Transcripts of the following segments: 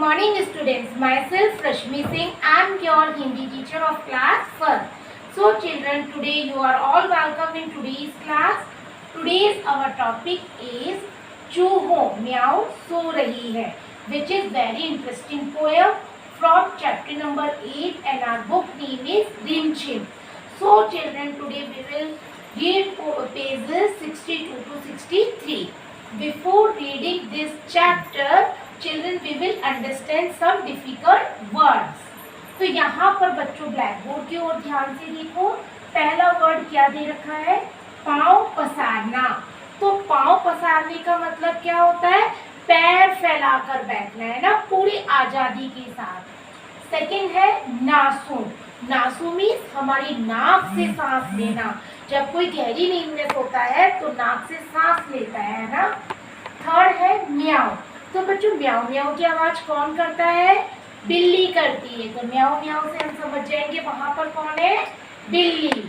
morning students, myself Rashmi Singh, I am your Hindi teacher of class 1st. So children, today you are all welcome in today's class. Today's our topic is चूहों meow सो रही है, which is very interesting poem from chapter number 8 and our book name is Rim Chim. So children, today we will read pages 62 to 63. Before reading this chapter, children we will understand some difficult words. तो यहाँ पर बच्चों black board की ओर ध्यान से देखो. पहला word क्या दे रखा है? पाँव पसारना. तो पाँव पसारने का मतलब क्या होता है? पैर फैलाकर बैठना है ना, पूरी आजादी के साथ. सेकंड है नासूं. नासूं मीन्स हमारी नाक से सांस लेना. जब कोई गहरी नींद में सोता है तो नाक से सांस लेता है ना. थर्ड है म्याऊ. तो बच्चों म्याऊ म्याऊ की आवाज कौन करता है? बिल्ली करती है. तो म्याऊ म्याऊ से हम समझ जाएंगे वहां पर कौन है? बिल्ली.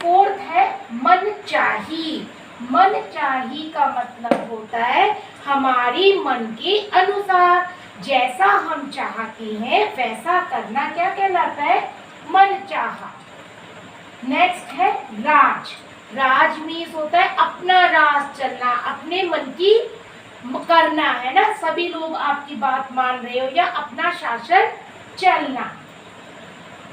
फोर्थ है मनचाही. मनचाही का मतलब होता है हमारी मन के अनुसार, जैसा हम चाहते हैं वैसा करना क्या कहलाता है? मनचाहा. नेक्स्ट है राज. राज मीन्स होता है अपना राज चलना, अपने मन की करना है ना, सभी लोग आपकी बात मान रहे हो या अपना शासन चलना.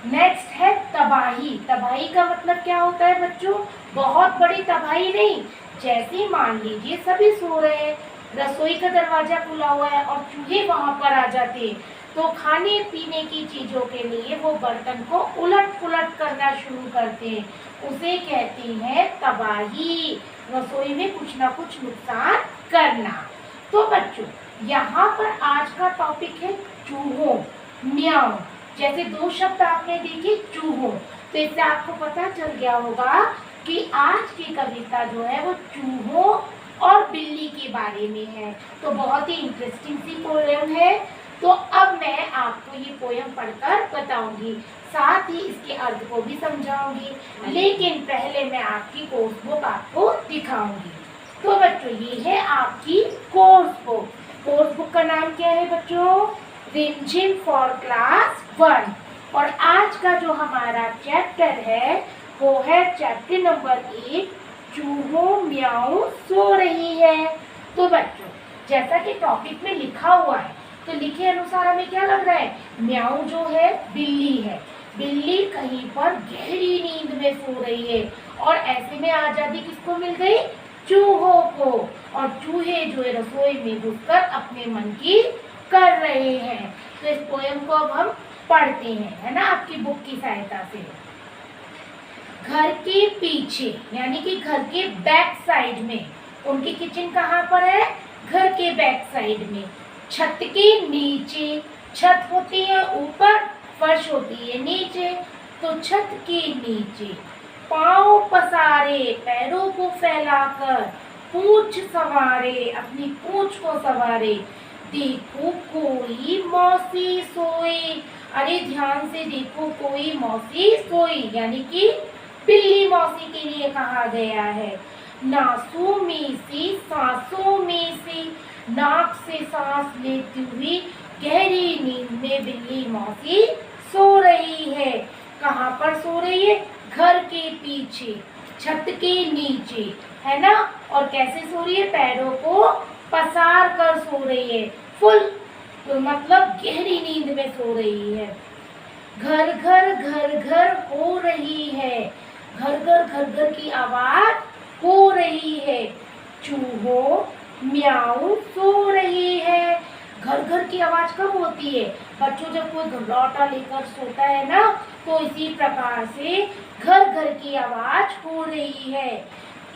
नेक्स्ट है तबाही. तबाही का मतलब क्या होता है बच्चों? बहुत बड़ी तबाही नहीं. जैसे मान लीजिए सभी सो रहे हैं, रसोई का दरवाजा खुला हुआ है और चूहे वहां पर आ जाते हैं, तो खाने पीने की चीजों के लिए वो बर्तन को उलट पुलट करना शुरू करते हैं. उसे कहते हैं तबाही. रसोई में कुछ ना कुछ नुकसान करना. तो बच्चों यहाँ पर आज का टॉपिक है चूहों, म्याऊ. जैसे दो शब्द आपने देखे चूहों, तो इससे आपको पता चल गया होगा कि आज की कविता जो है वो चूहों और बिल्ली के बारे में है. तो बहुत ही इंटरेस्टिंग सी पोएम है. तो अब मैं आपको ये पोएम पढ़कर बताऊंगी, साथ ही इसके अर्थ को भी समझाऊंगी, लेकिन पहले मैं आपकी कोर्स बुक आपको दिखाऊंगी. तो बच्चों ये है आपकी कोर्स बुक. कोर्स बुक का नाम क्या है बच्चों? रिम झिम फॉर क्लास 1. और आज का जो हमारा चैप्टर है वो है चैप्टर नंबर 8, चूहों म्याऊ सो रही है. तो बच्चों जैसा कि टॉपिक में लिखा हुआ है, तो लिखे अनुसार हमें क्या लग रहा है? म्याऊ जो है बिल्ली है. बिल्ली कहीं पर गहरी नींद में सो रही है और ऐसे में आजादी किसको मिल गई? चूहों को. और चूहे जो है रसोई में घुसकर अपने मन की कर रहे हैं. तो इस पोएम को अब हम पढ़ते हैं, है ना, आपकी बुक की सहायता से. घर के पीछे यानी कि घर के बैक साइड में, उनकी किचन कहाँ पर है? घर के बैक साइड में. छत के नीचे. छत होती है ऊपर, फर्श होती है नीचे. तो छत के नीचे पाँव पसारे, पैरों को फैलाकर, पूंछ संवारे, अपनी पूंछ को संवारे. देखो कोई मौसी सोई. अरे ध्यान से देखो, कोई मौसी सोई यानी कि बिल्ली मौसी के लिए कहा गया है. नासों में से सांसों में से, नाक से सांस लेती हुई गहरी नींद में बिल्ली मौसी सो रही है. कहाँ पर सो रही है? घर के पीछे, छत के नीचे, है ना. और कैसे सो रही है? पैरों को पसार कर सो रही है. फुल तो मतलब गहरी नींद में सो रही है. घर घर घर घर हो रही है. घर घर घर घर की आवाज हो रही है. चूहों म्याऊ सो रही है. घर घर की आवाज कब होती है बच्चों? जब कोई घबराहटा लेकर सोता है ना, तो इसी प्रकार से घर घर की आवाज हो रही है.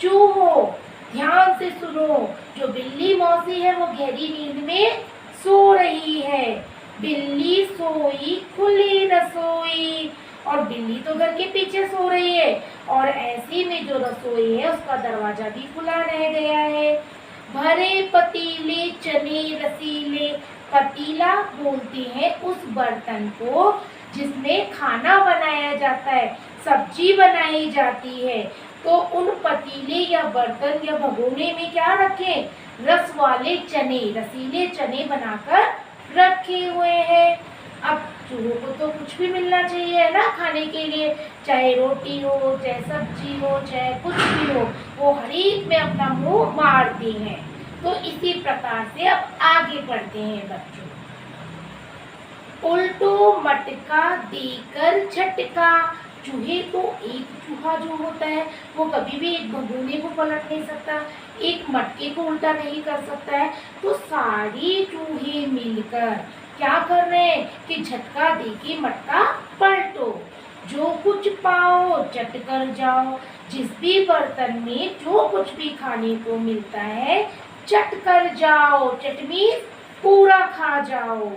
चूहों ध्यान से सुनो, जो बिल्ली मौसी है वो गहरी नींद में सो रही है. बिल्ली सोई खुली रसोई. और बिल्ली तो घर के पीछे सो रही है और ऐसी में जो रसोई है उसका दरवाजा भी खुला रह गया है. भरे पतीले चने रसीले. पतीला बोलते हैं उस बर्तन को जिसमें खाना बनाया जाता है, सब्जी बनाई जाती है. तो उन पतीले या बर्तन या भगोने में क्या रखें? रस वाले चने, रसीले चने बनाकर रखे हुए हैं। अब चूहों को तो कुछ भी मिलना चाहिए है ना खाने के लिए, चाहे रोटी हो, चाहे सब्जी हो, चाहे कुछ भी हो, वो हर एक में अपना मुंह मारते हैं। तो इसी प्रकार से अब आगे बढ़ते हैं बच्चों। उल्टो मटका देकर झटका। चूहे को एक चूहा जो होता है वो कभी भी एक भगोने को पलट नहीं सकता, एक मटके को उल्टा नहीं कर सकता है। तो सारे चूहे मिलकर क्या कर रहे हैं कि झटका दे के मटका पलटो। जो कुछ पाओ चट कर जाओ। जिस भी बर्तन में जो कुछ भी खाने को मिलता है चट कर जाओ। चटनी पूरा खा जाओ।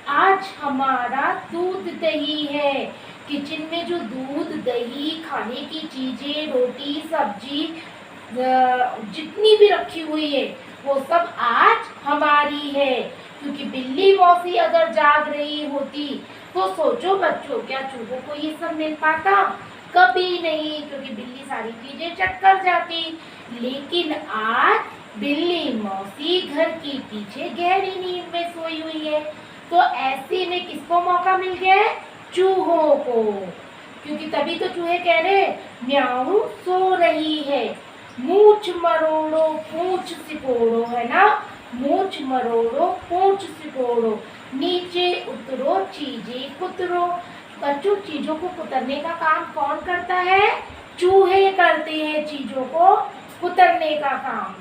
आज हमारा दूध दही है। किचन में जो दूध दही खाने की चीजें, रोटी सब्जी जितनी भी रखी हुई है वो सब आज हमारी है। क्योंकि बिल्ली मौसी अगर जाग रही होती तो सोचो बच्चों, क्या चूहों को ये सब मिल पाता? कभी नहीं, क्योंकि बिल्ली सारी चीजें चट कर जाती। लेकिन आज बिल्ली मौसी घर के पीछे गहरी नींद में सोई हुई है। तो ऐसे में किसको मौका मिल गया है? चूहों को। क्योंकि तभी तो चूहे कह रहे म्याऊ सो रही है। मूछ मरोड़ो पूंछ सिकोड़ो, है ना, मूछ मरोड़ो पूंछ सिकोड़ो, नीचे उतरो चीजें कुतरो। बच्चों, चीजों को कुतरने का काम कौन करता है? चूहे करते हैं चीजों को कुतरने का काम।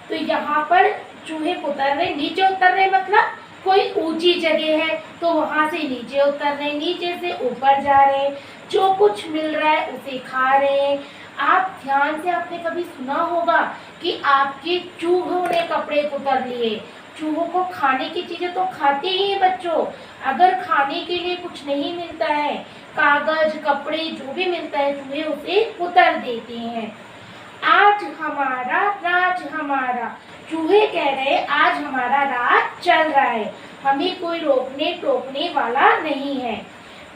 तो यहाँ पर चूहे कुतर रहे, नीचे उतर रहे, मतलब कोई ऊंची जगह है तो वहां से नीचे उतर रहे, नीचे से ऊपर जा रहे, जो कुछ मिल रहा है उसे खा रहे। आप ध्यान से, आपने कभी सुना होगा कि आपके चूहों ने कपड़े कुतर लिए। चूहों को खाने की चीजें तो खाते ही हैं बच्चों। अगर खाने के लिए कुछ नहीं मिलता है, कागज कपड़े जो भी मिलता है, चूहे उसे कुतर देते हैं। आज हमारा राज हमारा। चूहे कह रहे आज हमारा राज चल रहा है, हमें कोई रोकने टोकने वाला नहीं है।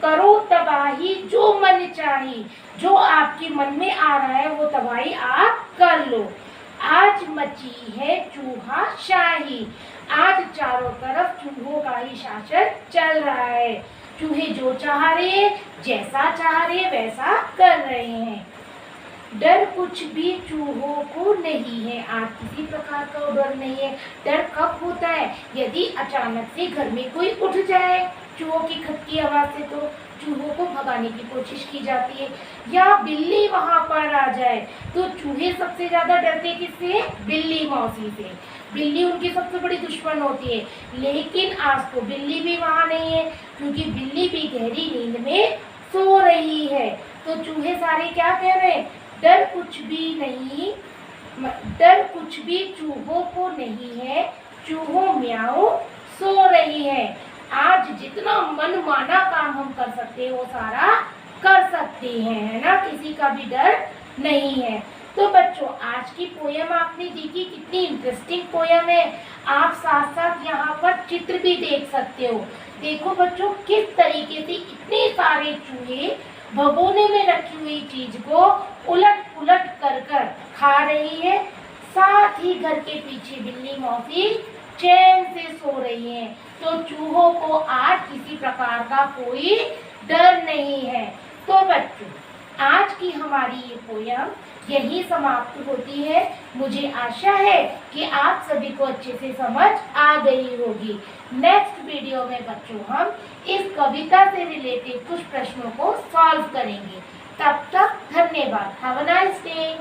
करो तबाही जो मन चाही, जो आपके मन में आ रहा है वो तबाही आप कर लो। आज मची है चूहा शाही। आज चारों तरफ चूहों का ही शासन चल रहा है। चूहे जो चाह रहे, जैसा चाह रहे वैसा कर रहे हैं। डर कुछ भी चूहों को नहीं है। आज किसी प्रकार का डर नहीं है। डर कब होता है? यदि अचानक से घर में कोई उठ जाए चूहों की खटकी आवाज से, तो चूहों को भगाने की कोशिश की जाती है। या बिल्ली वहां पर आ जाए तो चूहे सबसे ज्यादा डरते किससे? बिल्ली मौसी से। बिल्ली उनकी सबसे बड़ी दुश्मन होती है। लेकिन आज तो बिल्ली भी वहां नहीं है, क्योंकि बिल्ली भी गहरी नींद में सो रही है। तो चूहे सारे क्या कह रहे हैं? डर कुछ भी नहीं, डर कुछ भी चूहों को नहीं है। चूहों म्याऊ सो रही है। आज जितना मन माना काम हम कर सकते हैं वो सारा कर सकते हैं, है ना, किसी का भी डर नहीं है। तो बच्चों, आज की पोयम आपने देखी, कितनी इंटरेस्टिंग पोयम है। आप साथ साथ यहाँ पर चित्र भी देख सकते हो। देखो बच्चों, किस तरीके से इतने सारे चूहे भगोने में रखी हुई चीज को उलट पुलट कर कर खा रही है। साथ ही घर के पीछे बिल्ली मौसी चैन से सो रही है। तो चूहों को आज किसी प्रकार का कोई डर नहीं है। तो बच्चों, आज की हमारी ये पोयम यही समाप्त होती है। मुझे आशा है कि आप सभी को अच्छे से समझ आ गई होगी। नेक्स्ट वीडियो में बच्चों हम इस कविता से रिलेटेड कुछ प्रश्नों को सॉल्व करेंगे। तब तक धन्यवाद। Have a nice day.